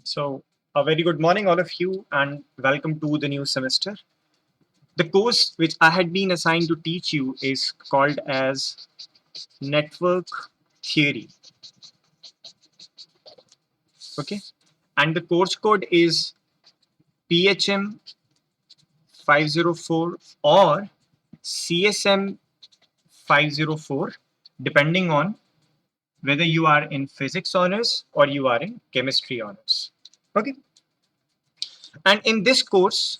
So, a very good morning, all of you, and welcome to the new semester. The course which I had been assigned to teach you is called as Network Theory. Okay, and the course code is PHM 504 or CSM 504, depending on whether you are in physics honors or you are in chemistry honors. Okay, and in this course,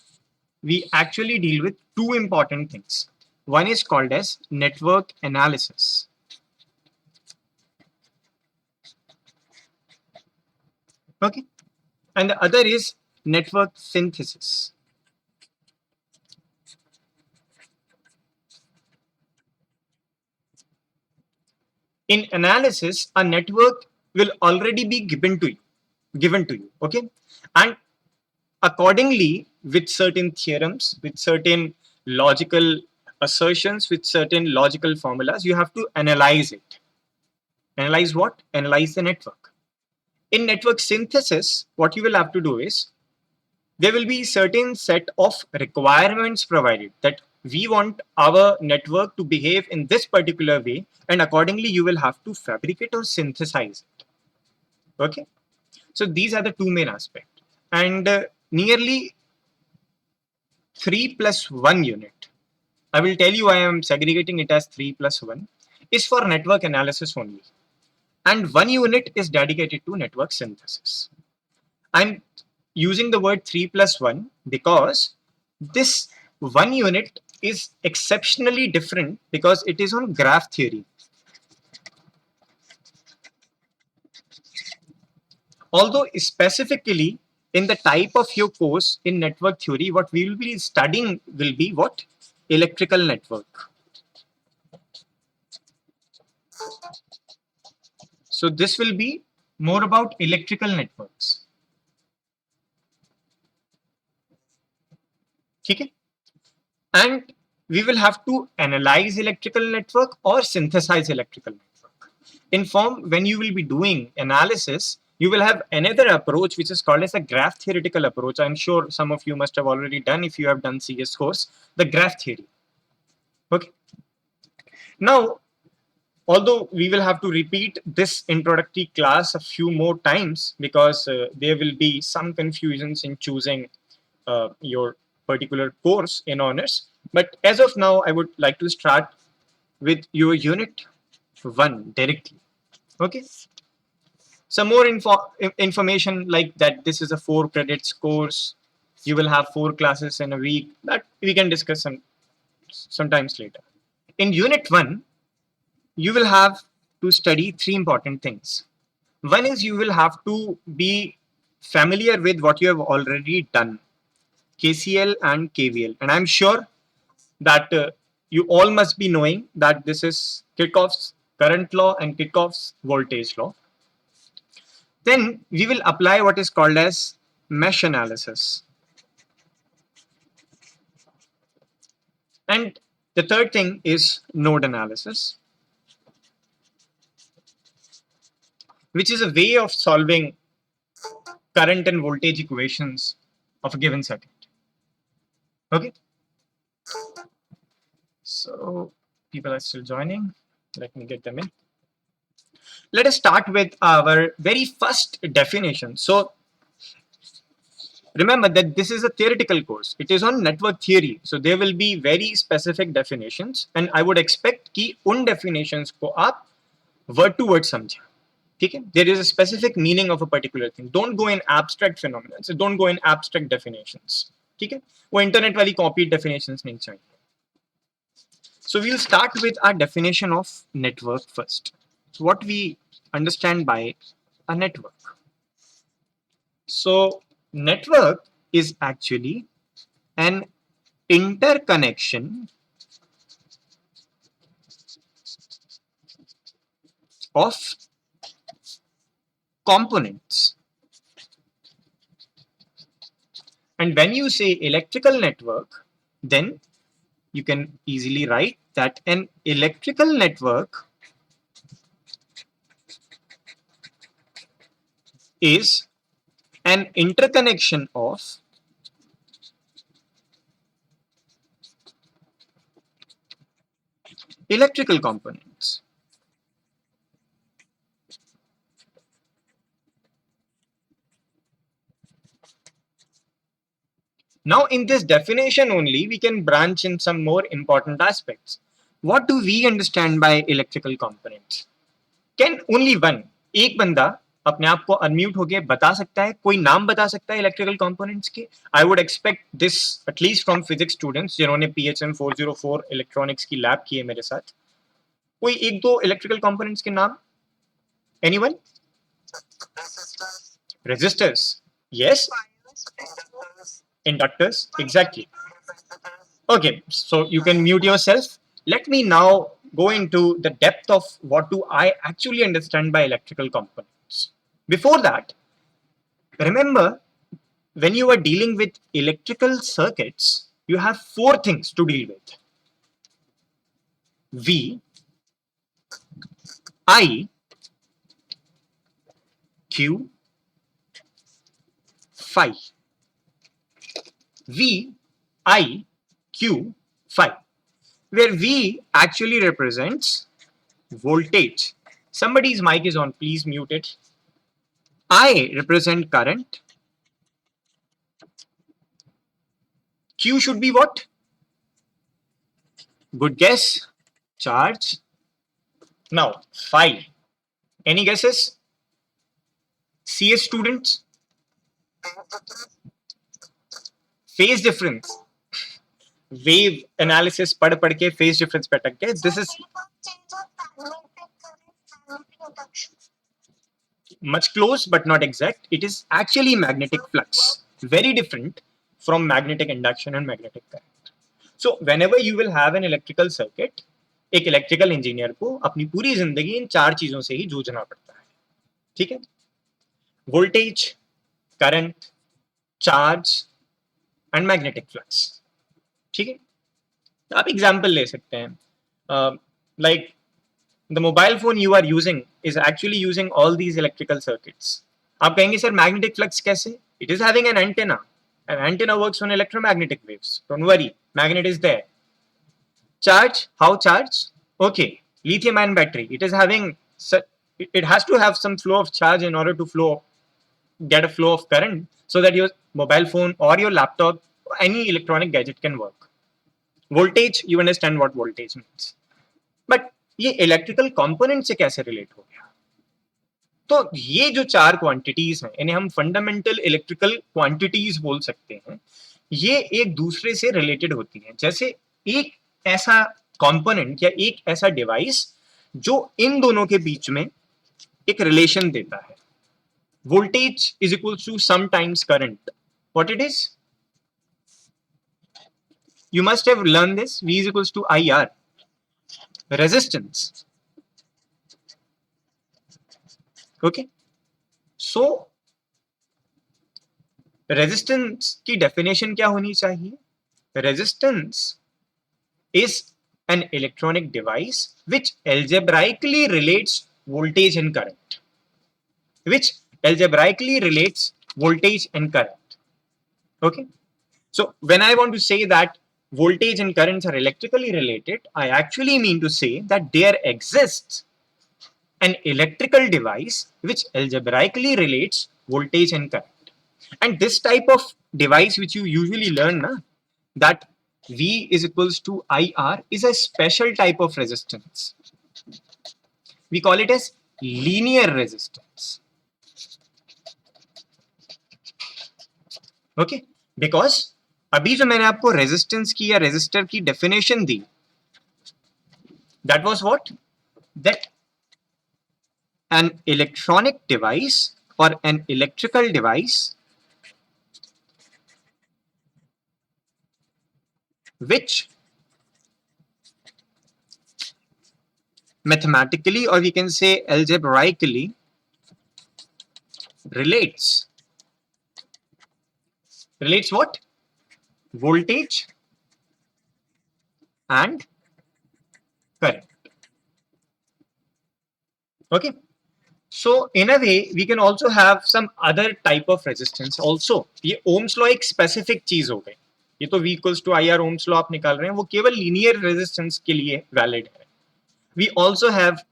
we actually deal with two important things. One is called as network analysis. Okay. And the other is network synthesis. In analysis, a network will already be given to you. Okay. And accordingly, with certain theorems, with certain logical assertions, with certain logical formulas, you have to analyze it. Analyze what? Analyze the network. In network synthesis, what you will have to do is there will be certain set of requirements provided that we want our network to behave in this particular way, and accordingly you will have to fabricate or synthesize it. Okay, so these are the two main aspects, and nearly 3 plus 1 unit, I will tell you I am segregating it as 3 plus 1, is for network analysis only, and 1 unit is dedicated to network synthesis. I'm using the word 3 plus 1 because this 1 unit is exceptionally different because it is on graph theory. Although specifically in the type of your course in network theory, what we will be studying will be what? Electrical network. So this will be more about electrical networks. Okay? And we will have to analyze electrical network or synthesize electrical network. In form, when you will be doing analysis, you will have another approach which is called as a graph theoretical approach. I'm sure some of you must have already done if you have done CS course, the graph theory. Okay. Now, although we will have to repeat this introductory class a few more times because there will be some confusions in choosing your particular course in honors. But as of now, I would like to start with your unit 1 directly. Okay. Some more information like that this is a 4 credits course. You will have 4 classes in a week. That we can discuss sometimes later. In unit 1, you will have to study 3 important things. One is you will have to be familiar with what you have already done, KCL and KVL. And I'm sure that you all must be knowing that this is Kirchhoff's current law and Kirchhoff's voltage law. Then we will apply what is called as mesh analysis. And the third thing is node analysis, which is a way of solving current and voltage equations of a given circuit. Okay. So people are still joining. Let me get them in. Let us start with our very first definition. So remember that this is a theoretical course. It is on network theory. So there will be very specific definitions, and I would expect कि उन definitions को आप word to word समझें. Okay? There is a specific meaning of a particular thing. Don't go in abstract phenomena. So don't go in abstract definitions. Okay? वो internet वाली copied definitions नहीं चाहिए. So we'll start with our definition of network first. So what we understand by a network. So network is actually an interconnection of components. And when you say electrical network, then you can easily write that an electrical network is an interconnection of electrical components. Now, in this definition only, we can branch in some more important aspects. What do we understand by electrical components? Can only one, एक बंदा अपने आप को unmute होके बता सकता है, कोई नाम बता सकता है इलेक्ट्रिकल कंपोनेंट्स के? I would expect this at least from physics students जिन्होंने PHM 404 इलेक्ट्रॉनिक्स की लैब की है मेरे साथ. कोई एक दो इलेक्ट्रिकल कंपोनेंट्स के नाम? Anyone? Resistors. Yes. Inductors. Exactly. Okay, so you can mute yourself. Let me now go into the depth of what do I actually understand by electrical components. Before that, remember when you are dealing with electrical circuits, you have four things to deal with. V, I, Q, phi. V, I, Q, phi. Where V actually represents voltage. Somebody's mic is on, please mute it. I represent current. Q should be what? Good guess. Charge. Now, phi. Any guesses? CS students? Phase difference. Wave analysis पढ़ के phase difference पे अटक गए. This is much close but not exact. It is actually magnetic flux. Very different from magnetic induction and magnetic current. So whenever you will have an electrical circuit, एक electrical engineer को अपनी पूरी जिंदगी इन चार चीजों से ही जूझना पड़ता है. ठीक है? Voltage, current, charge and magnetic flux. ठीक है? आप एग्जांपल ले सकते हैं. Like the mobile phone you are using is actually using all these electrical circuits. आप कहेंगे सर मैग्नेटिक फ्लक्स कैसे? It is having an antenna. An antenna works on electromagnetic waves. Don't worry, magnet is there. Charge, how charge? Okay, lithium ion battery. It is having, it has to have some flow of charge in order to get a flow of current so that your mobile phone or your laptop or any electronic gadget can work. Voltage, you understand what voltage means. But ये electrical component से कैसे relate हो गया? तो ये जो चार quantities हैं इन्हें हम फंडामेंटल इलेक्ट्रिकल क्वांटिटीज बोल सकते हैं. ये एक दूसरे से रिलेटेड होती हैं. जैसे एक ऐसा कंपोनेंट या एक ऐसा डिवाइस जो इन दोनों के बीच में एक रिलेशन देता है. Voltage is equal to some times current. What it is? You must have learn this. V is equals to IR. Resistance. Okay, so resistance की definition क्या होनी चाहिए? Resistance is an electronic device which algebraically relates voltage and current. Which algebraically relates voltage and current. Okay, so when I want to say that voltage and currents are electrically related, I actually mean to say that there exists an electrical device which algebraically relates voltage and current. And this type of device which you usually learn, that V is equals to IR, is a special type of resistance. We call it as linear resistance. Okay, because अभी जो मैंने आपको resistance की या resistor की definition the, that was what? That an electronic device or an electrical device which mathematically or we can say algebraically relates what? Voltage and current. Okay, So in a way we can also have some other type of resistance also. ये Ohm's law एक specific चीज हो गई. ये तो V equals to IR Ohm's law आप निकाल रहे हैं, वो केवल linear resistance के लिए valid है. We also have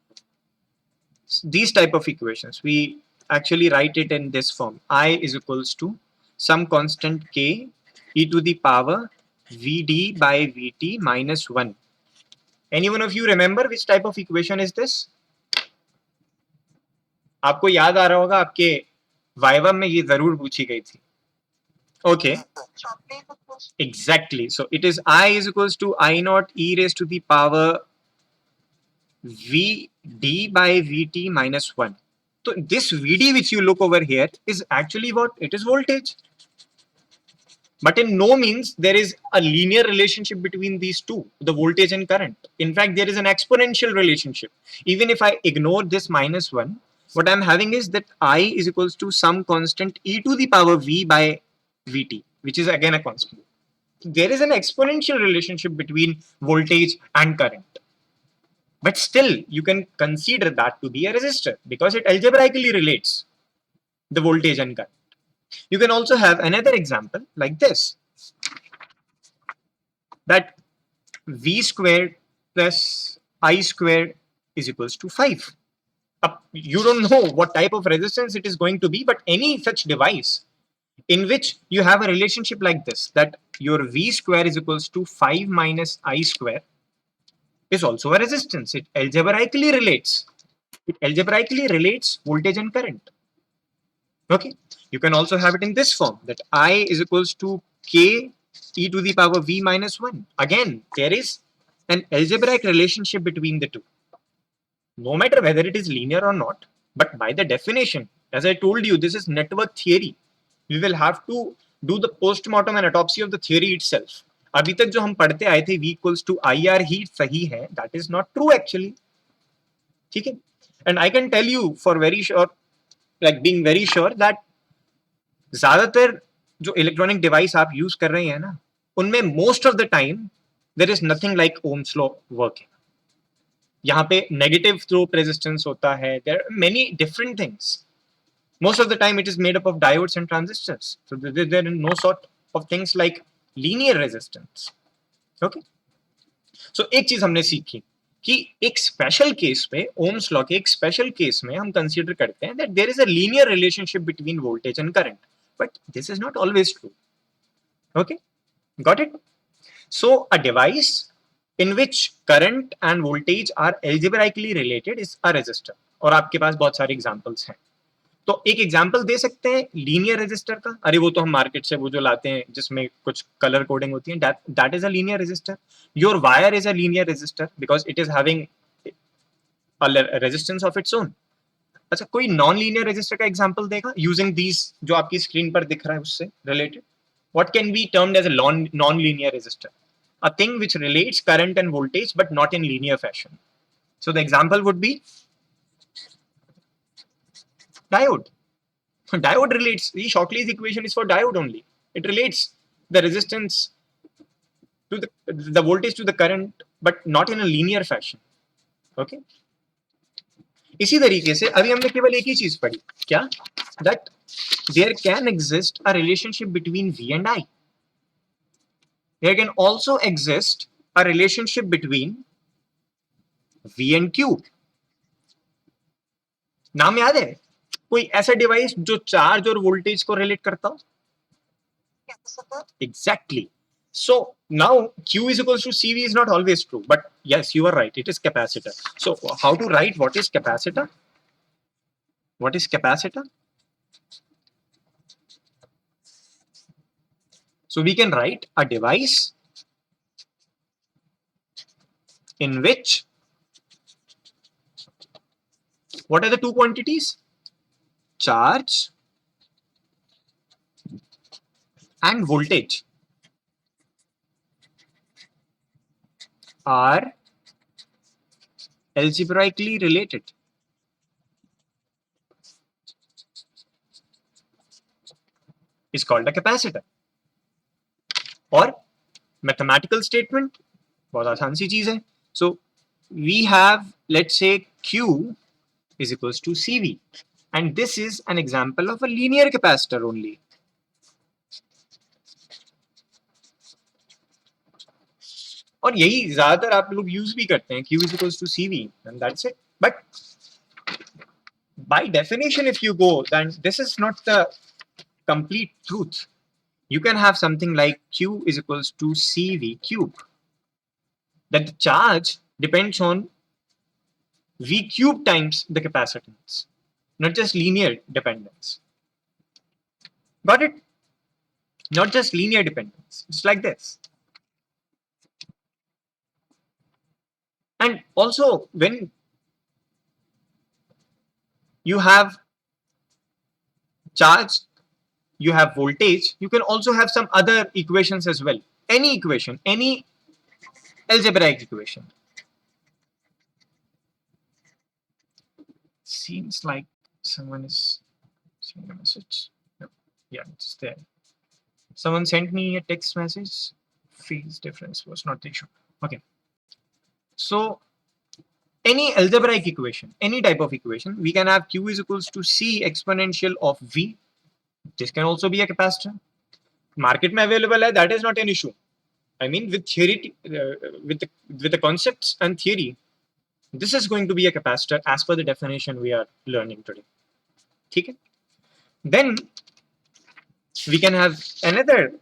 these type of equations. We actually write it in this form: I is equals to some constant k e to the power Vd by Vt minus 1. Any one of you remember which type of equation is this? आपको याद आ रहा होगा, आपके viva में ये जरूर पूछी गई थी. Okay, exactly. So it is I is equals to I naught e raised to the power Vd by Vt minus 1. So this Vd which you look over here is actually what? It is voltage. But in no means there is a linear relationship between these two, the voltage and current. In fact, there is an exponential relationship. Even if I ignore this minus 1, what I'm having is that I is equals to some constant e to the power V by Vt, which is again a constant. There is an exponential relationship between voltage and current. But still, you can consider that to be a resistor because it algebraically relates the voltage and current. You can also have another example like this, that V squared plus I squared is equals to 5. You don't know what type of resistance it is going to be, but any such device in which you have a relationship like this, that your V square is equals to 5 minus I square, is also a resistance. It algebraically relates. It algebraically relates voltage and current. Okay. You can also have it in this form, that I is equals to k e to the power v minus 1. Again, there is an algebraic relationship between the two. No matter whether it is linear or not, but by the definition, as I told you, this is network theory. We will have to do the postmortem and autopsy of the theory itself. अभी तक जो हम पढ़ते आए थे V equals to IR ही सही है, that is not true actually. ठीक है? And I can tell you for very sure, like being very sure that ज्यादातर जो इलेक्ट्रॉनिक डिवाइस आप यूज कर रहे हैं ना, उनमें most of the time there is nothing like Ohm's law working. यहाँ पे नेगेटिव थ्रोप रेजिस्टेंस होता है, there are many different things. Most of the time it is made up of diodes and transistors. So there are no sort of things like linear resistance. Okay. So एक चीज हमने सीखी कि एक special case में, Ohm's law के एक special case में हम कंसीडर करते हैं that there is a linear relationship between voltage and current. But this is not always true. Okay, got it? So a device in which current and voltage are algebraically related is a resistor. और आपके पास बहुत सारे examples हैं. तो एक example दे सकते हैं linear resistor का. अरे वो तो हम मार्केट से वो जो लाते हैं जिसमें कुछ कलर कोडिंग होती है, that is a linear resistor. Your wire is a linear resistor because it is having a resistance of its own. अच्छा, कोई नॉन लीनियर रेजिस्टर का एग्जांपल देगा यूजिंग दीज जो आपकी स्क्रीन पर दिख रहा है उससे related? What can be termed as a non linear resistor? A thing which relates current and voltage but not in linear fashion. So the example would be diode. Diode relates. Shockley's equation is for diode only. It relates the resistance to the voltage to the current but not in a linear fashion. Okay. इसी तरीके से अभी हमने केवल एक ही चीज पढ़ी, क्या? That there can exist a relationship between V and I. There can also exist a relationship between V and Q. नाम याद है कोई ऐसा डिवाइस जो चार्ज और वोल्टेज को रिलेट करता हो? Exactly. So now Q is equals to CV is not always true, but yes, you are right. It is capacitor. So how to write what is capacitor? What is capacitor? So we can write a device in which what are the two quantities? Charge and voltage are algebraically related. Is called a capacitor. और mathematical statement बहुत आसान सी चीज है. So we have, let's say, Q is equals to CV. And this is an example of a linear capacitor only. और यही ज्यादातर आप लोग यूज भी करते हैं, Q is equals to CV and that's it. But by definition, if you go, then this is not the complete truth. You can have something like Q is equals to CV cube. That the charge depends on V cube times the capacitance, not just linear dependence. Got it? Not just linear dependence. It's like this. And also, when you have charge, you have voltage, you can also have some other equations as well. Any equation, any algebraic equation. Seems like someone is sending a message. No. Yeah, it's there. Someone sent me a text message. Phase difference was not the issue. Okay. So any algebraic equation, any type of equation, we can have Q is equals to C exponential of V. This can also be a capacitor. Market में available है, that is not an issue. I mean, with theory, with the concepts and theory, this is going to be a capacitor as per the definition we are learning today. Okay? Then we can have another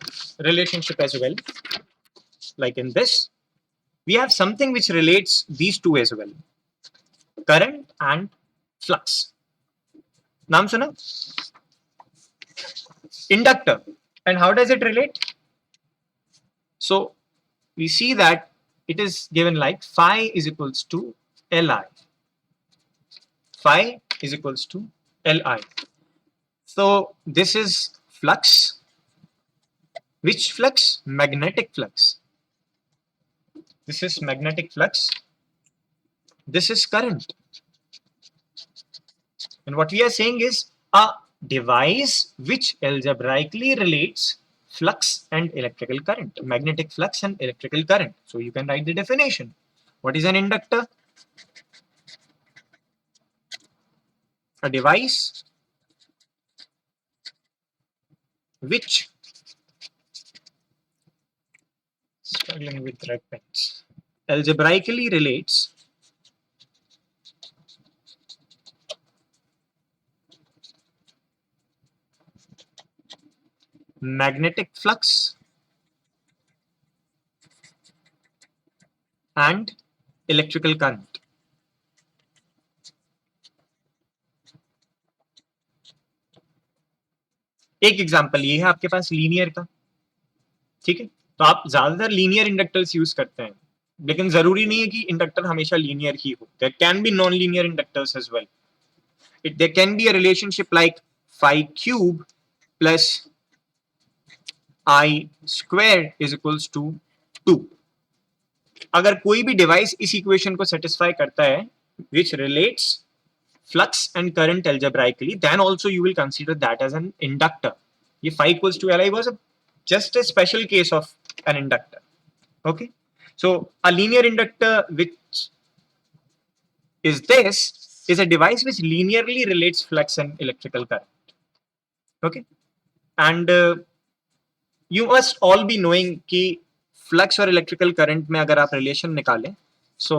relationship as well. Like in this, we have something which relates these two as well. Current and flux. नाम सुना? Inductor. And how does it relate? So we see that it is given like phi is equals to Li. Phi is equals to Li. So this is flux. Which flux? Magnetic flux. This is magnetic flux. This is current. And what we are saying is a device which algebraically relates flux and electrical current, magnetic flux and electrical current. So you can write the definition. What is an inductor? A device which, struggling with red pens, algebraically relates magnetic flux and electrical current. एक example ये है आपके पास linear का, ठीक है? तो आप ज्यादातर लीनियर इंडक्टर्स यूज करते हैं, लेकिन जरूरी नहीं है कि इंडक्टर हमेशा लीनियर ही हो. There can be non linear inductors as well. There can be a relationship like phi cube plus I square is equals to 2. अगर कोई भी डिवाइस इस इक्वेशन को सेटिस्फाई करता है which relates flux and current algebraically, then also you will consider that as an inductor. ये phi equals to Li was just a special case of an inductor. Okay, so a linear inductor which is this is a device which linearly relates flux and electrical current. Okay, and you must all be knowing कि flux और electrical current में अगर आप relation निकालें, सो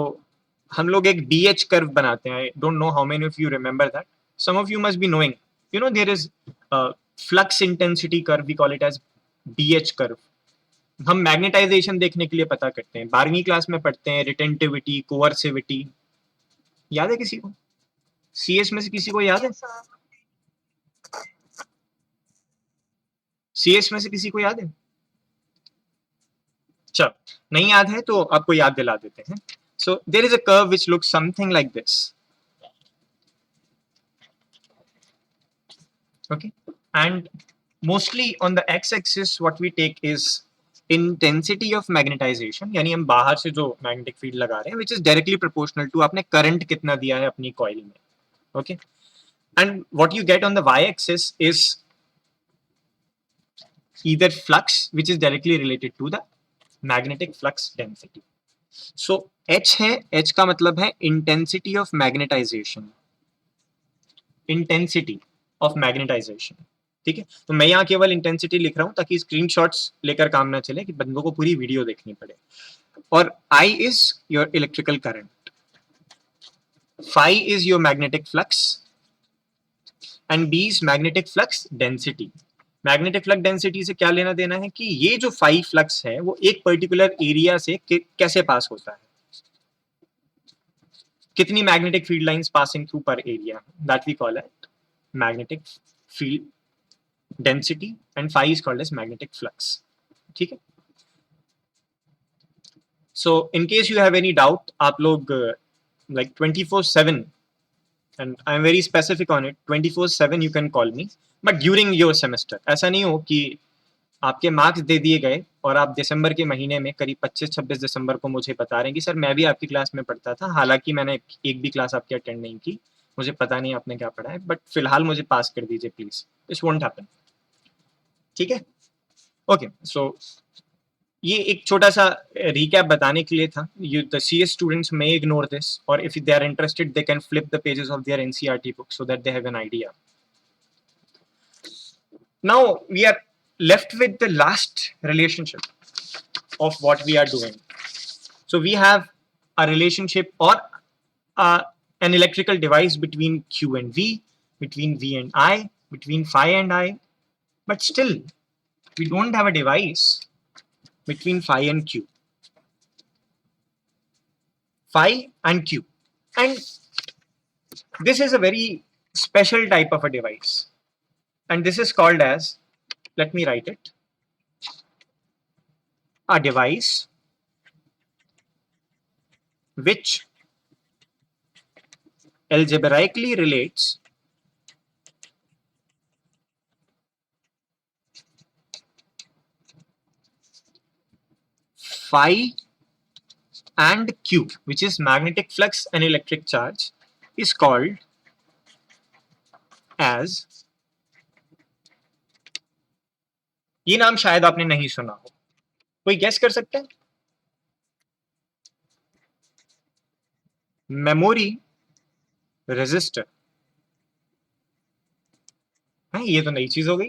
हम लोग एक DH curve बनाते हैं. I don't know how many of you remember that. Some of you must be knowing, you know there is flux intensity curve, we call it as DH curve. हम magnetization देखने के लिए पता करते हैं, 12वीं क्लास में पढ़ते हैं रिटेंटिविटी, कोअर्सिविटी. याद है किसी को? CS में से किसी को याद है? CS में से किसी को याद है? चलो, नहीं याद है तो आपको याद दिला देते हैं. So there is a curve which looks something like this. Okay, and mostly on the x-axis what we take is intensity of magnetization, यानी हम बाहर से जो magnetic field लगा रहे हैं, which is directly proportional to आपने current कितना दिया है अपनी coil में. Okay, and what you get on the y-axis is either flux which is directly related to the magnetic flux density. So H है, H का मतलब है intensity of magnetization. Intensity of magnetization. ठीक है, तो मैं यहाँ केवल इंटेंसिटी लिख रहा हूँ ताकि स्क्रीनशॉट्स लेकर काम ना चले, कि बंदों को पूरी वीडियो देखनी पड़े। और I is your electrical current, phi is your magnetic flux, and B is magnetic flux density. Magnetic flux density से क्या लेना देना है कि ये जो phi फ्लक्स है वो एक पर्टिकुलर एरिया से कैसे पास होता है, कितनी magnetic field lines passing through per area, that we call it magnetic field density, and phi is called as magnetic flux. ठीक है, so in case you have any doubt, आप लोग like 24/7, and I am very specific on it, 24/7 you can call me, but during your semester ऐसा नहीं हो कि आपके marks दे दिए गए और आप दिसंबर के महीने में करीब 25-26 दिसंबर को मुझे बता रहे हैं कि सर मैं भी आपकी क्लास में पढ़ता था, हालांकि मैंने एक भी क्लास आपकी अटेंड नहीं की, मुझे पता नहीं आपने क्या पढ़ा है, बट फिलहाल मुझे पास कर दीजिए प्लीज, दिस वोंट हैपन। ठीक है, ओके, सो ये एक छोटा सा रिकैप बताने के लिए था। You the CS students may ignore this, और if they are interested they can flip the pages of their NCERT book so that they have an idea. Now we are left with the last relationship of what we are doing. So we have a relationship, or an electrical device between Q and V, between V and I, between phi and I, but still we don't have a device between phi and Q. Phi and Q. And this is a very special type of a device. And this is called as, let me write it, a device which algebraically relates phi and Q, which is magnetic flux and electric charge, is called as, ये नाम शायद आपने नहीं सुना हो, कोई guess कर सकता है? Memory resistor. हाँ, ये तो नई चीज हो गई,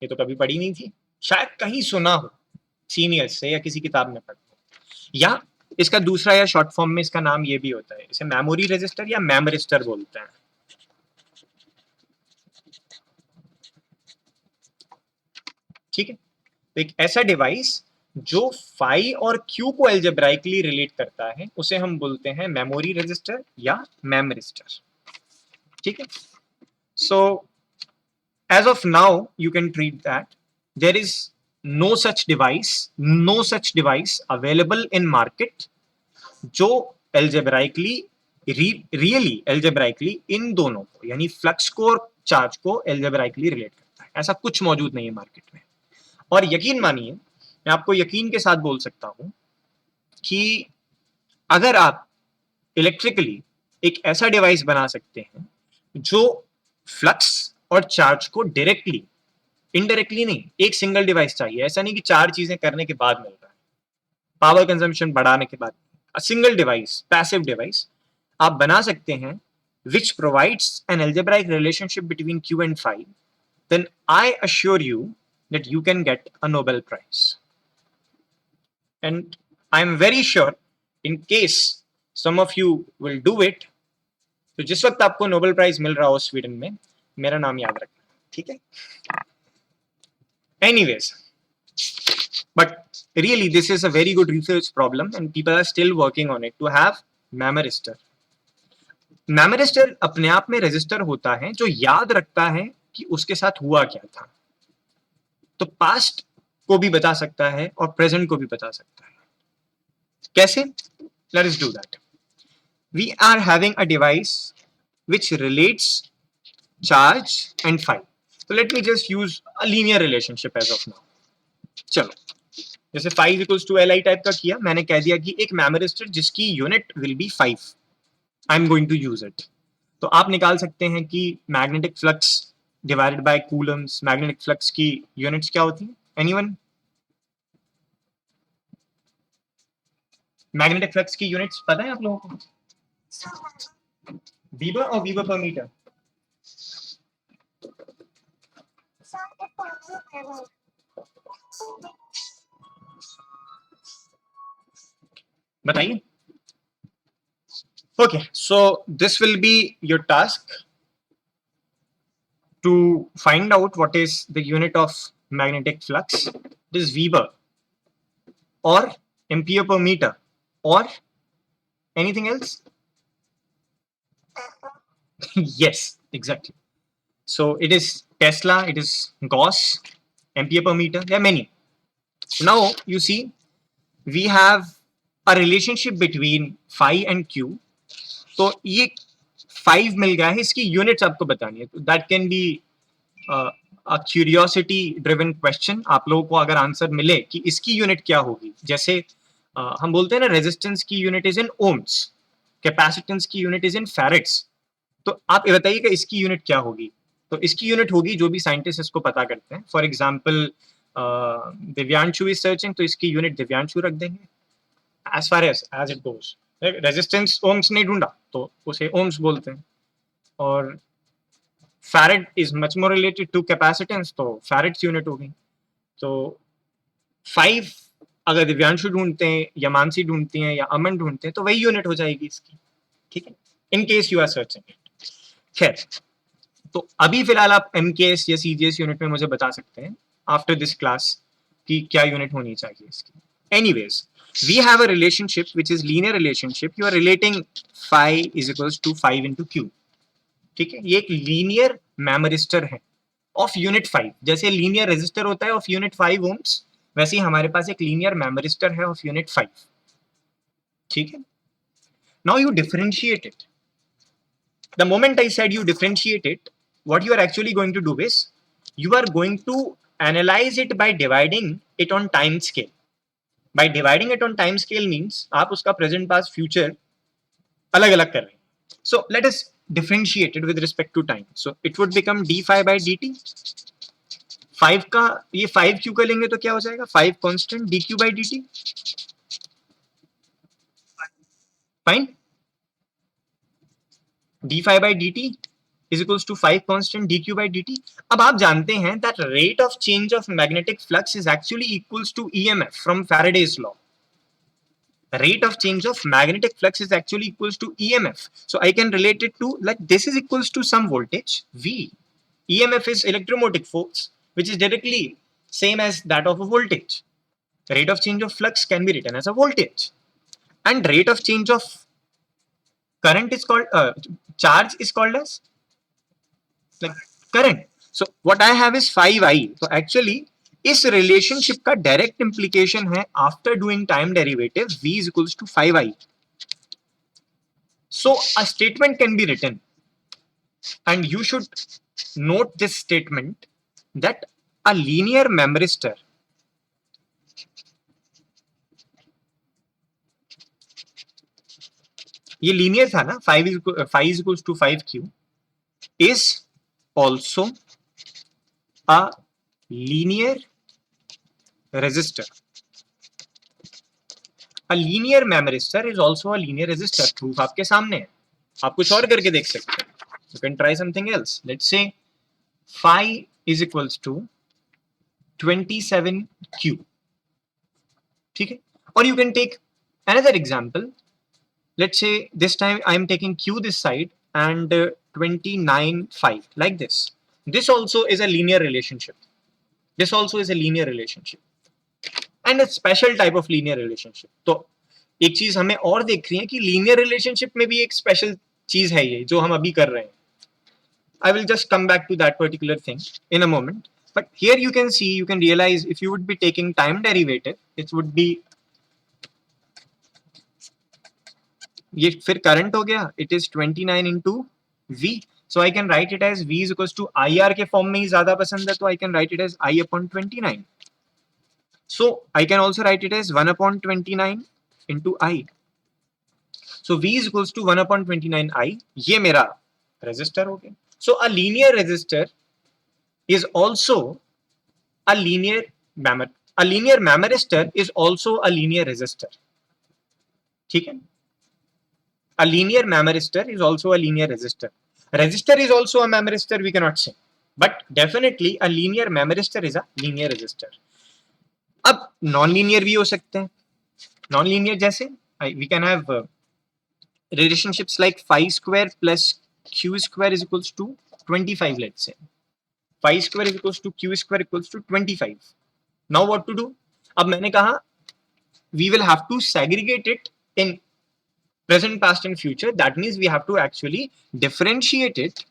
ये तो कभी पढ़ी नहीं थी, शायद कहीं सुना हो सीनियर्स से या किसी किताब में पढ़ा हो। या इसका दूसरा या शॉर्ट फॉर्म में इसका नाम ये भी होता है, इसे मेमोरी रेजिस्टर या मेमरिस्टर बोलते हैं। ठीक है, तो एक ऐसा डिवाइस जो फाई और क्यू को एल्जेब्राइकली रिलेट करता है उसे हम बोलते हैं मेमोरी रजिस्टर या मेमरिस्टर। ठीक है, so as of now you can treat that there is no such device available in market जो एल्जेब्राइकली रियली एल्जेब्राइकली इन दोनों को, यानी फ्लक्स को और चार्ज को एल्जेब्राइकली रिलेट करता है। ऐसा कुछ मौजूद नहीं है मार्केट में। और यकीन मानिए, मैं आपको यकीन के साथ बोल सकता हूं कि अगर आप इलेक्ट्रिकली एक ऐसा डिवाइस बना सकते हैं जो फ्लक्स और चार्ज को डायरेक्टली, इनडायरेक्टली नहीं, एक सिंगल डिवाइस चाहिए, ऐसा नहीं कि चार चीजें करने के बाद मिल रहा है, पावर कंजम्पशन बढ़ाने के बाद, a single device, passive device आप बना सकते हैं which provides an algebraic relationship between Q and phi, then I assure you that you can get a Nobel Prize. And I am very sure in case some of you will do it, तो जिस वक्त आपको Nobel prize मिल रहा हो Sweden में, मेरा नाम याद रखना, ठीक है? Anyways, but really this is a very good research problem and people are still working on it to have memoristor. मेमोरिस्टर अपने आप में रजिस्टर होता है जो याद रखता है कि उसके साथ हुआ क्या था, तो पास्ट को भी बता सकता है और प्रेजेंट को भी बता सकता है। कैसे? Let us do that. We are having a device which relates charge and phi. So let me just use a linear relationship as of now. चलो, जैसे phi is equals to Li type का किया, मैंने कह दिया कि एक memristor जिसकी unit will be 5, I am going to use it. तो आप निकाल सकते हैं कि magnetic flux divided by coulombs, magnetic flux की यूनिट्स क्या होती हैं? एनीवन? मैग्नेटिक फ्लक्स की यूनिट्स पता है आप लोगों को? वीबर और वीबर पर मीटर? बताइए. Okay, so this will be your task to find out what is the unit of magnetic flux. It is Weber or ampere per meter or anything else. Yes, exactly. So it is Tesla, it is Gauss, ampere per meter. There are many. Now you see we have a relationship between phi and q. तो ये 5 मिल गया है, इसकी units आपको बतानी है. तो that can be curiosity driven question. आप लोगों को अगर आंसर मिले कि इसकी यूनिट क्या होगी, जैसे हम बोलते हैं ना रेजिस्टेंस की unit is in ohms, capacitance की यूनिट इज इन फैरेड्स, तो आप ये बताइए कि इसकी यूनिट क्या होगी. तो इसकी यूनिट होगी जो भी साइंटिस्ट इसको पता करते हैं. For example Divyanshu is searching, तो इसकी यूनिट दिव्यांशु रख देंगे. As far as it goes, resistance ohms नहीं ढूंढा तो उसे ओम्स बोलते हैं. और farad is much more related to capacitance, तो फैरेड्स यूनिट होगी. तो 5 अगर दिव्यांशु ढूंढते हैं या मानसी ढूंढती हैं या अमन ढूंढते हैं तो वही यूनिट हो जाएगी इसकी. ठीक है, in case you are searching it. खैर, तो अभी फिलहाल आप एमकेएस या सीजीएस यूनिट में मुझे बता सकते हैं आफ्टर दिस क्लास कि क्या यूनिट होनी चाहिए इसकी. Anyways, we have a relationship which is linear relationship. You are relating phi is equals to 5 into q. ठीक है, ये एक लीनियर मैमरिस्टर है ऑफ यूनिट 5. जैसे लीनियर रेजिस्टर होता है ऑफ यूनिट 5 ओम्स, वैसे ही हमारे पास एक लीनियर मैमरिस्टर है ऑफ यूनिट 5. ठीक है, now you differentiate it. The moment I said you differentiate it, what you are actually going to do is you are going to analyze it by dividing it on time scale. By dividing it on time scale means आप उसका present past future अलग अलग कर रहे हैं. So let us differentiate it with respect to time. So it would become d phi by dt. 5 का ये 5q का लेंगे तो क्या हो जाएगा, 5 constant dq by dt. Fine. d phi by dt is equals to 5 constant dq by dt. अब आप जानते हैं that rate of change of magnetic flux is actually equals to EMF from Faraday's law. Rate of change of magnetic flux is actually equals to EMF. So I can relate it to, like, this is equals to some voltage V. EMF is electromotive force, which is directly same as that of a voltage. Rate of change of flux can be written as a voltage, and rate of change of current is called charge is called as like current. So what I have is 5I. So actually इस relationship का direct implication है after doing time derivative v is equals to 5I. So a statement can be written, and you should note this statement, that a linear memristor ये linear था ना, 5 is equals to 5q is also a linear resistor. A linear memristor is also a linear resistor. Proof आपके सामने है, आप कुछ और करके देख सकते हैं. You can try something else. Let's say phi is equals to 27q. ठीक है, or you can take another example. Let's say this time I am taking q this side and 29 5 like this. This also is a linear relationship. This also is a linear relationship and a special type of linear relationship. तो एक चीज हमें और देख रही है कि linear relationship में भी एक special चीज है ये जो हम अभी कर रहे हैं. I will just come back to that particular thing in a moment. But here you can see, you can realize if you would be taking time derivative, it would be, ये फिर करंट हो गया, it is 29 into V. So I can write it as V is equals to IR के form में ही ज्यादा पसंद है, तो I can write it as I upon 29. So I can also write it as 1 upon 29 into I. So V is equals to 1 upon 29 I. ये मेरा resistor हो गया. So a linear resistor is also a linear memristor is also a linear resistor. ठीक है, a linear memristor is also a linear resistor. Resistor is also a memristor, we cannot say, but definitely a linear memristor is a linear resistor. अब non-linear भी हो सकते हैं. Non-linear जैसे we can have relationships like phi square plus q square is equals to 25, let's say. Phi square is equals to q square equals to 25. Now what to do? अब मैंने कहा we will have to segregate it in present, past and future. That means we have to actually differentiate it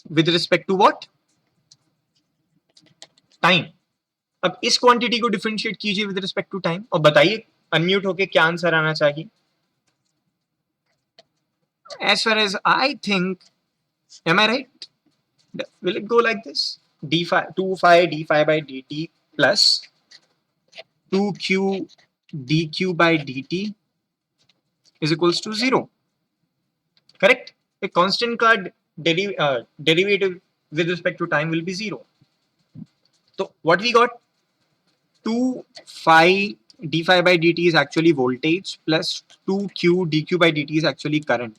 with respect to what? Time. अब इस quantity को differentiate कीजिए with respect to time और बताइए unmute होके क्या answer आना चाहिए. As far as I think, am I right? Will it go like this? d phi 2 phi d phi by dt plus 2q dq by dt is equals to 0. Correct? A constant का derivative with respect to time will be 0. So what we got? 2 phi d phi by dt is actually voltage plus 2q dq by dt is actually current.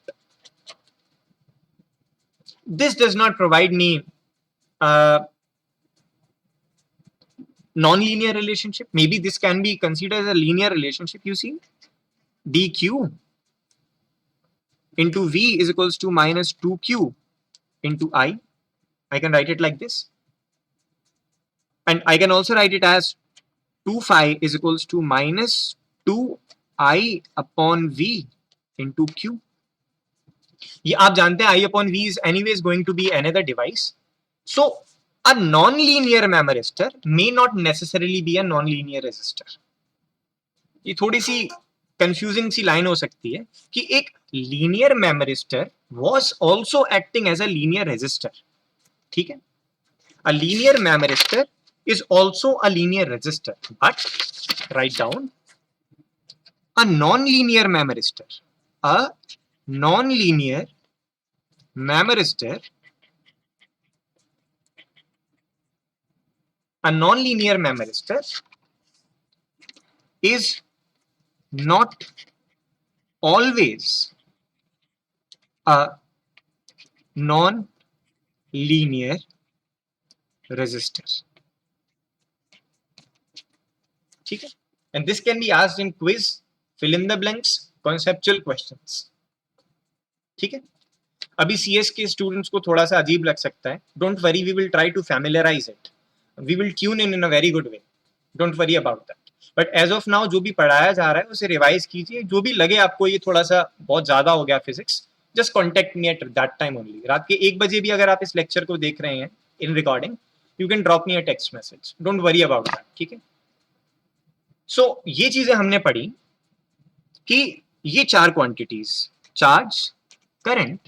This does not provide me non-linear relationship. Maybe this can be considered as a linear relationship. You see, dq into v is equals to minus 2q into I. I can write it like this. And I can also write it as 2 phi is equals to minus 2I upon v into q. ये आप जानते हैं I upon v is anyways going to be another device. So a non-linear memristor may not necessarily be a non-linear resistor. ये थोड़ी सी confusing सी line हो सकती है कि एक linear मेमरिस्टर was also acting as a linear resistor. ठीक है? A linear memoristor is also a linear resistor, but write down a non-linear memoristor. A non-linear memoristor, a non-linear memoristor is not always a non-linear resistor. ठीक है? And this can be asked in quiz, fill in the blanks, conceptual questions. ठीक है? अभी CS के students को थोड़ा सा अजीब लग सकता है. Don't worry, we will try to familiarize it. We will tune in a very good way. Don't worry about that. But as of now जो भी पढ़ाया जा रहा है उसे रिवाइज कीजिए. जो भी लगे आपको ये थोड़ा सा बहुत ज्यादा हो गया physics, just contact me at that time only. रात के 1 बजे भी अगर आप इस लेक्चर को देख रहे हैं in recording, you can drop me a text message. Don't worry about that. ठीक है? So ये चीजें हमने पढ़ी कि ये 4 quantities charge, current,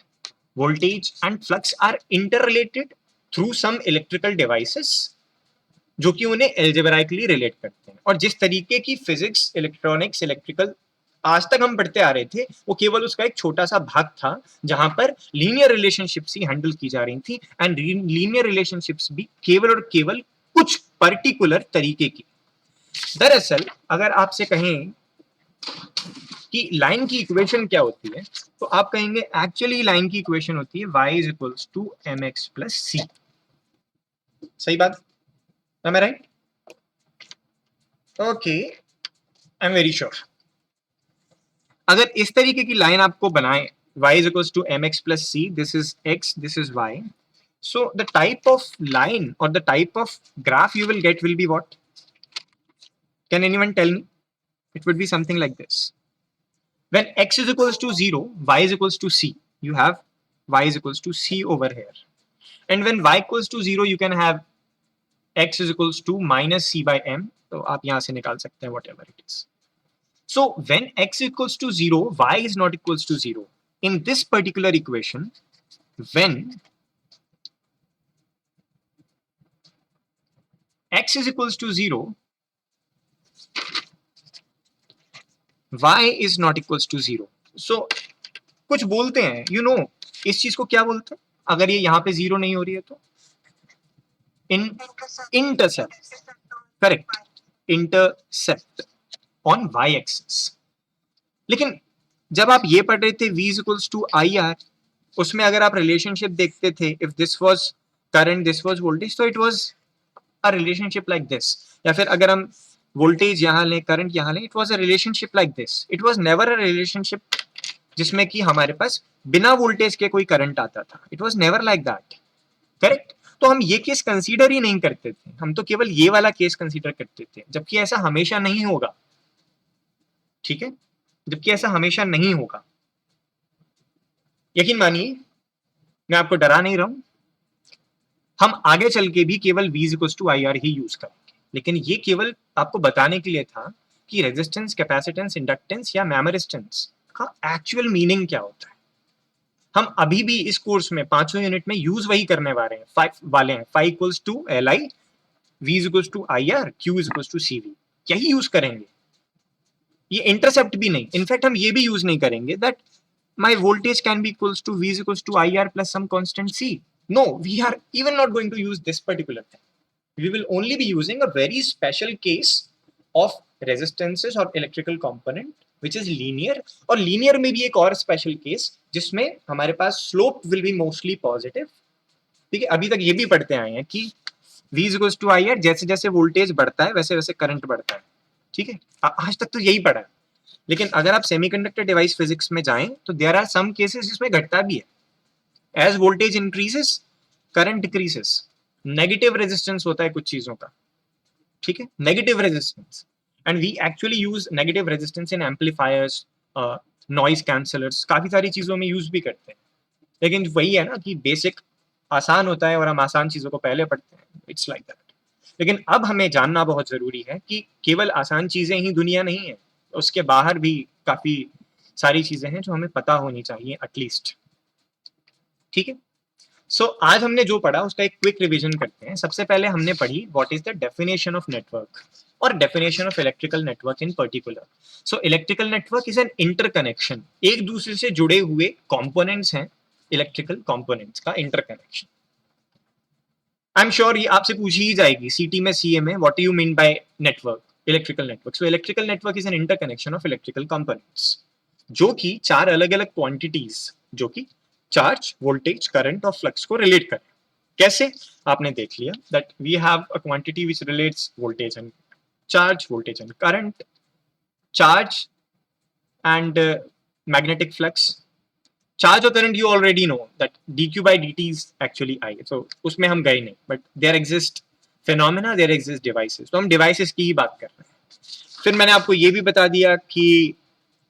voltage and flux are interrelated through some electrical devices जो कि उन्हें algebraically relate करते हैं. और जिस तरीके की फिजिक्स, इलेक्ट्रॉनिक्स, इलेक्ट्रिकल आज तक हम पढ़ते आ रहे थे वो केवल उसका एक छोटा सा भाग था जहां पर लीनियर रिलेशनशिप्स ही हैंडल की जा रही थी. एंड लीनियर रिलेशनशिप्स भी केवल और केवल कुछ पर्टिकुलर तरीके की. दरअसल अगर आपसे कहें कि लाइन की इक्वेशन क्या होती है तो आप कहेंगे एक्चुअली लाइन की इक्वेशन होती है y is equals to mx plus c. सही बात? Am I right? Okay, I am very sure. अगर इस तरीके की लाइन आपको बनाए y is equals to mx plus c, this is x, this is y. So the type of line or the type of graph you will get will be what? Can anyone tell me? It would be something like this. When x is equals to 0, y is equals to c. You have y is equals to c over here. And when y equals to 0, you can have x is equals to minus c by m. तो आप यहाँ से निकाल सकते हैं whatever it is. So when x equals to 0, y is not equals to 0. In this particular equation, when x is equals to 0, y is not equals to 0. So कुछ बोलते हैं, you know, इस चीज को क्या बोलते हैं अगर ये यहाँ पे 0 नहीं हो रही है तो? Intercept. Correct. Intercept on y axis. लेकिन जब आप ये पढ़ रहे थे V is equals to I R, उसमें अगर आप रिलेशनशिप देखते थे, if this was current, this was voltage, तो it was a relationship like this. या फिर अगर हम वोल्टेज यहाँ लें, करंट यहाँ लें, it was a relationship like this. It was never a relationship जिसमें कि हमारे पास बिना वोल्टेज के कोई करंट आता था. It was never like that. Correct. तो हम ये केस कंसीडर ही नहीं करते थे, हम तो केवल ये वाला केस कंसीडर करते थे, जबकि ऐसा हमेशा नहीं होगा. ठीक है, जबकि ऐसा हमेशा नहीं होगा. यकीन मानिए, मैं आपको डरा नहीं रहा हूं, हम आगे चल के भी केवल V equals to I R ही यूज करेंगे. लेकिन ये केवल आपको बताने के लिए था कि रेजिस्टेंस, कैपेसिटेंस, इंडक्टेंस या मेमोरिस्टेंस का एक्चुअल मीनिंग क्या होता है. हम अभी भी इस कोर्स में 5वें यूनिट में यूज वही करने वाले हैं. Phi equals to L I, V equals to I R, Q equals to C V, यही यूज करेंगे. ये इंटरसेप्ट भी नहीं. इनफैक्ट हम ये भी यूज नहीं करेंगे that my voltage can be equals to V is equals to IR plus some constant C. No, we are even not going to use this particular thing. We will only be using a very special case of resistances or electrical component which is linear. और linear में भी एक और special case जिसमें हमारे पास slope will be mostly positive. ठीक है, अभी तक ये भी पढ़ते आए हैं कि V is equals to IR, जैसे जैसे वोल्टेज बढ़ता है वैसे वैसे करंट बढ़ता है. ठीक है, आज तक तो यही पढ़ा है. लेकिन अगर आप सेमीकंडक्टर डिवाइस फिजिक्स में जाएं तो देयर आर सम केसेस जिसमें घटता भी है. As voltage increases, current decreases. Negative resistance होता है कुछ चीजों का. ठीक है, negative resistance. And we actually use negative resistance in amplifiers, noise cancellers, काफी सारी चीजों में यूज भी करते हैं. लेकिन वही है ना कि बेसिक आसान होता है और हम आसान चीजों को पहले पढ़ते हैं. It's like that. लेकिन अब हमें जानना बहुत जरूरी है कि केवल आसान चीजें ही दुनिया नहीं है, उसके बाहर भी काफी सारी चीजें हैं जो हमें पता होनी चाहिए एटलीस्ट. ठीक है, सो आज हमने जो पढ़ा उसका एक क्विक रिवीजन करते हैं. सबसे पहले हमने पढ़ी what is the definition of network और definition of electrical network in particular. So electrical network is an interconnection, एक दूसरे से जुड़े हुए कंपोनेंट्स हैं. इलेक्ट्रिकल कंपोनेंट्स का इंटरकनेक्शन. आई एम श्योर ये आपसे पूछी ही जाएगी सीटी में, सीए में, what do you mean by network, electrical network. So electrical network is an interconnection of electrical components जो कि चार अलग अलग क्वांटिटीज, जो कि चार्ज, वोल्टेज, करंट और फ्लक्स को रिलेट करें. कैसे? आपने देख लिया that we have a quantity which relates voltage and charge, voltage and current, charge and magnetic flux. Charge और current you already know that dq by dt is actually I. So उसमें हम गए नहीं, but there exist phenomena, there exist devices. तो हम devices की ही बात कर रहे हैं. फिर मैंने आपको ये भी बता दिया कि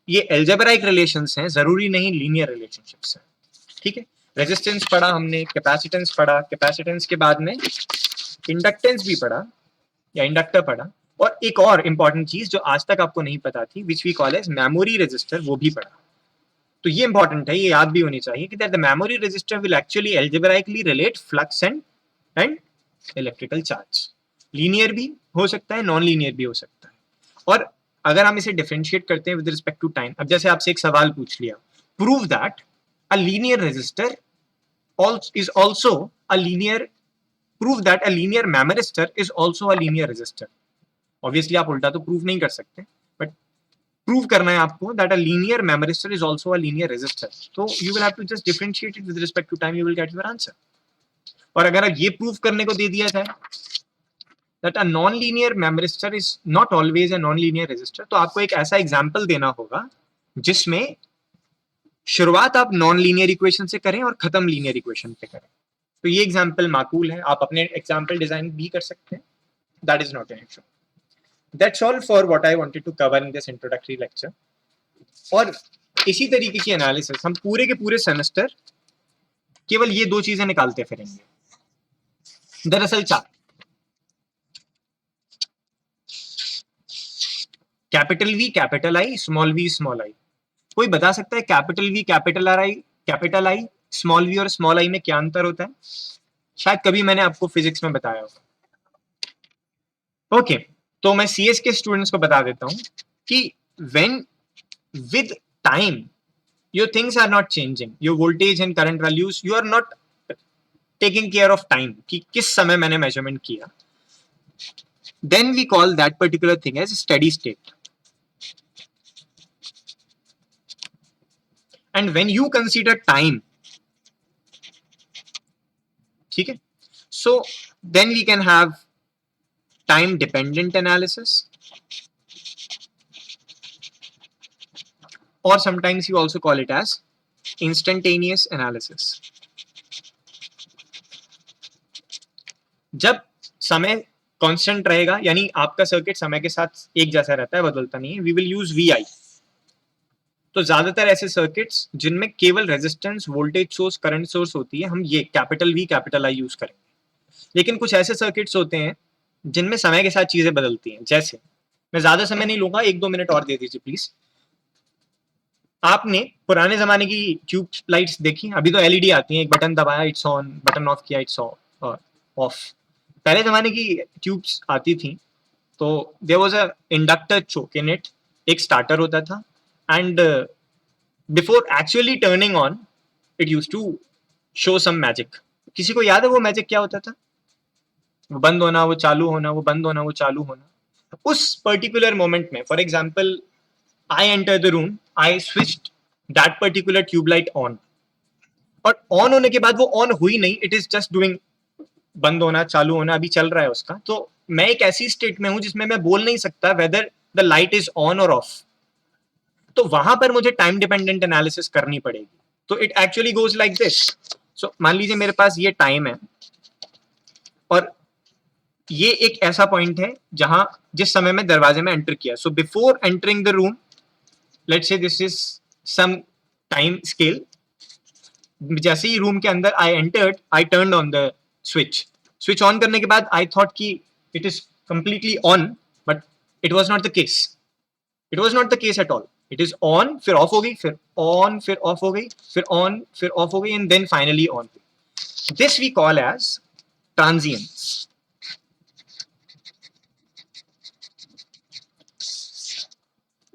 ये एल्जेब्राइक रिलेशंस हैं, जरूरी नहीं लीनियर रिलेशनशिप्स हैं. ठीक है, रेजिस्टेंस पढ़ा हमने, कैपेसिटेंस पढ़ा, कैपेसिटेंस के बाद में इंडक्टेंस भी पढ़ा या इंडक्टर पढ़ा, और एक और इंपॉर्टेंट चीज जो आज तक आपको नहीं पता थी which we call as memory resistor, वो भी पढ़ा. तो ये इंपॉर्टेंट है, ये याद भी होनी चाहिए कि that the memory resistor will actually algebraically relate flux and electrical charge. Linear भी हो सकता है, नॉन लीनियर भी हो सकता है. और अगर हम इसे डिफरेंशिएट करते हैं विद रिस्पेक्ट टू टाइम, अब जैसे आपसे एक सवाल पूछ लिया, prove that a linear resistor is also a linear, prove that a linear memristor is also a linear resistor. Obviously आप उल्टा तो प्रूव नहीं कर सकते, बट प्रूव करना है आपको that a linear memristor is also a linear resistor. तो you will have to just differentiate it with respect to time, you will get your answer. और अगर ये प्रूव करने को दे दिया जाए that a non linear memristor is not always a non linear resistor, तो आपको एक ऐसा एग्जांपल देना होगा जिसमें शुरुआत आप नॉन लीनियर इक्वेशन से करें और खत्म लीनियर इक्वेशन पे करें. तो ये एग्जांपल माकूल है, आप अपने एग्जांपल डिजाइन भी कर सकते हैं. That is not an issue. That's all for what I wanted to cover in this introductory lecture. और इसी तरीके की एनालिसिस हम पूरे के पूरे सेमेस्टर केवल ये दो चीजें निकालते फिरेंगे. दरअसल चार, capital V, capital I, small V, small I. कोई बता सकता है capital V, capital I, small V और स्मॉल आई में क्या अंतर होता है? शायद कभी मैंने आपको फिजिक्स में बताया होगा. ओके, तो मैं सीएस के स्टूडेंट्स को बता देता हूं कि when with time your things are not changing, your voltage and current values, you are not taking care of time कि किस समय मैंने measurement किया, then we call that particular thing as steady state. And when you consider time, ठीक है, so then we can have time dependent analysis, or sometimes you also call it as instantaneous analysis. जब समय constant रहेगा, यानी आपका circuit समय के साथ एक जैसा रहता है, बदलता नहीं है, वी विल यूज VI. तो ज्यादातर ऐसे सर्किट्स जिनमें केवल resistance, voltage source, current source होती है, हम ये capital V capital I use करेंगे. लेकिन कुछ ऐसे सर्किट्स होते हैं जिनमें समय के साथ चीजें बदलती हैं. जैसे, मैं ज्यादा समय नहीं लूंगा, 1-2 मिनट और दे दीजिए प्लीज. आपने पुराने जमाने की ट्यूब लाइट्स देखी? अभी तो LED आती हैं, एक बटन दबाया इट्स ऑन, बटन ऑफ किया इट्स ऑफ. पहले जमाने की ट्यूब्स आती थी तो there was a inductor choke in it, एक स्टार्टर होता था, and before actually turning on it used to show some magic. किसी को याद है वो मैजिक क्या होता था? वो बंद होना, वो चालू होना, वो बंद होना, वो चालू होना. उस पर्टिकुलर मोमेंट में, for example, I entered the room, I switched that particular tube light on. और ऑन होने के बाद वो ऑन हुई नहीं, इट इज जस्ट डूइंग बंद होना, चालू होना, अभी चल रहा है उसका. तो मैं एक ऐसी स्टेट में हूं जिसमें मैं बोल नहीं सकता whether the light is on और ऑफ. तो वहां पर मुझे टाइम डिपेंडेंट एनालिसिस करनी पड़ेगी. तो it actually goes like this. So मान लीजिए मेरे पास ये टाइम है, और ये एक ऐसा पॉइंट है जहां जिस समय में दरवाजे में एंटर किया. So before entering the room, let's say this is some time scale. जैसे ही रूम के अंदर I entered, I turned on the switch. Switch on करने के बाद आई थॉट कि it is completely on, but it was not the case. It was not the case at all. It is on, फिर off हो गई, फिर on, फिर off हो गई, फिर ऑन, फिर ऑफ हो गई, and then finally on. This we call as transients.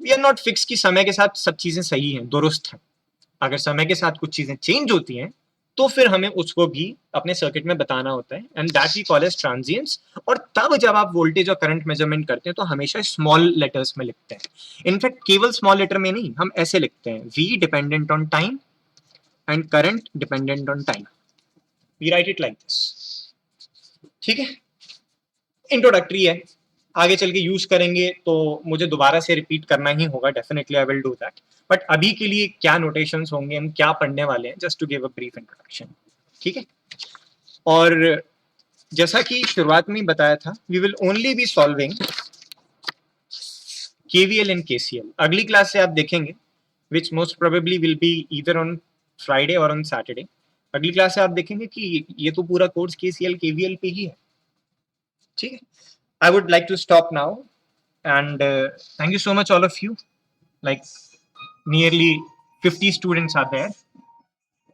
We are not fix कि समय के साथ सब चीजें सही हैं, दुरुस्त हैं. अगर समय के साथ कुछ चीजें चेंज होती हैं तो फिर हमें उसको भी अपने सर्किट में बताना होता है, and that we call as transients. और तब जब आप वोल्टेज और करंट मेजरमेंट करते हैं तो हमेशा स्मॉल लेटर्स में लिखते हैं. इनफैक्ट केवल स्मॉल लेटर में नहीं, हम ऐसे लिखते हैं, V dependent on time and current dependent on time. We write it like this. ठीक है, इंट्रोडक्टरी है, आगे चल के यूज करेंगे तो मुझे दोबारा से रिपीट करना ही होगा. Definitely I will do that. But अभी के लिए क्या नोटेशंस होंगे, हम क्या पढ़ने वाले हैं, just to give a brief introduction. ठीक है, और जैसा कि शुरुआत में ही बताया था, we will only be solving KVL and KCL. अगली क्लास से आप देखेंगे, which most probably will be either on Friday और ऑन सैटरडे. अगली क्लास से आप देखेंगे कि ये तो पूरा कोर्स KCL KVL पे ही है. ठीक है, I would like to stop now, and thank you so much all of you. Like nearly 50 students are there.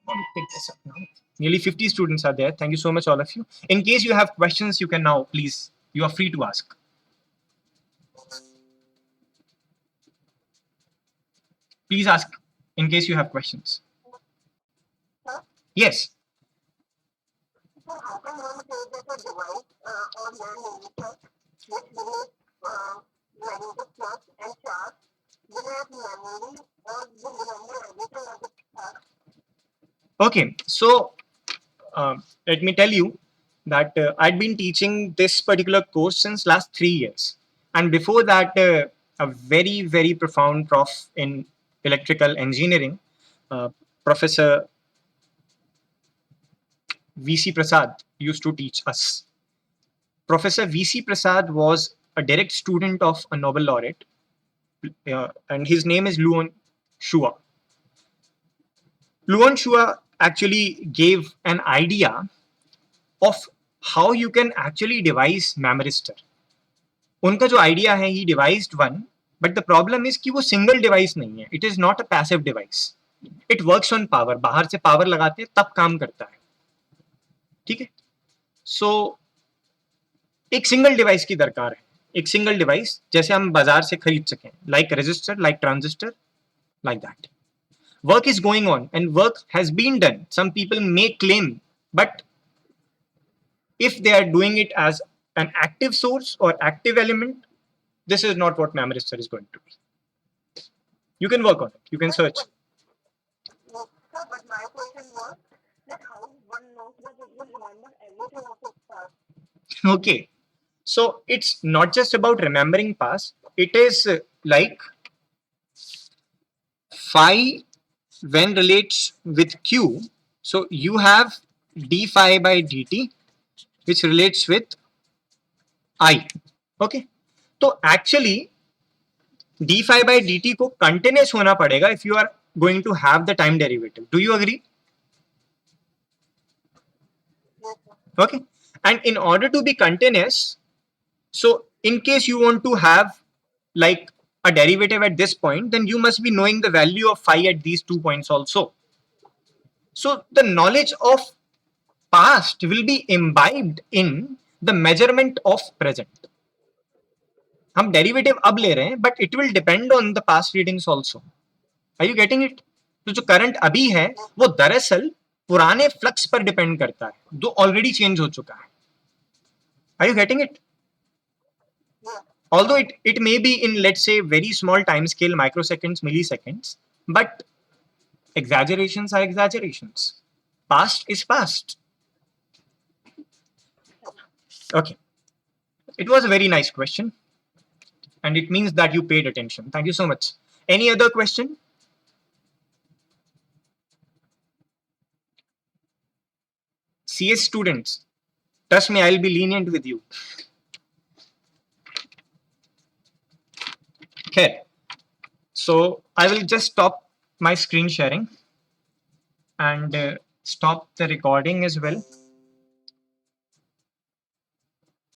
I'll pick this up now. Nearly 50 students are there. Thank you so much all of you. In case you have questions, you can now, please, you are free to ask. Please ask in case you have questions. Yes. Okay, so let me tell you that I'd been teaching this particular course since last 3 years, and before that, a very profound prof in electrical engineering, Professor VC Prasad, used to teach us. Professor VC Prasad was a direct student of a Nobel laureate, and his name is Luan Shua. Luan Shua actually gave an idea of how you can actually devise memristor. उनका जो idea है, he devised one, but the problem is कि वो single device नहीं है. It is not a passive device. It works on power. बाहर से power लगाते हैं तब काम करता है. ठीक है, सो एक सिंगल डिवाइस की दरकार है. एक सिंगल डिवाइस जैसे हम बाजार से खरीद सकें, like resistor, like transistor, like that. Work is going on and work has been done. Some people may claim, but if they are doing it as an active source or active element, this is not what memristor is going to be. You can work on it. You can search. but my question was that how one knows that it will remember everything of its past. Okay. So it's not just about remembering past. It is like phi when relates with q. So you have d phi by dt which relates with I. Okay. तो actually d phi by dt को continuous होना पड़ेगा if you are going to have the time derivative. Do you agree? Yes, sir. Okay. And in order to be continuous, so in case you want to have like a derivative at this point, then you must be knowing the value of phi at these 2 points also. So the knowledge of past will be imbibed in the measurement of present. हम derivative अब ले रहे हैं but it will depend on the past readings also. Are you getting it? तो जो current अभी है वो दरअसल पुराने फ्लक्स पर डिपेंड करता है जो ऑलरेडी चेंज हो चुका है. Are you getting it? Although it may be in, let's say, very small time scale, microseconds, milliseconds, but exaggerations are exaggerations. Past is past. Okay. It was a very nice question. And it means that you paid attention. Thank you so much. Any other question? CS students, trust me, I'll be lenient with you. Okay. So I will just stop my screen sharing and stop the recording as well.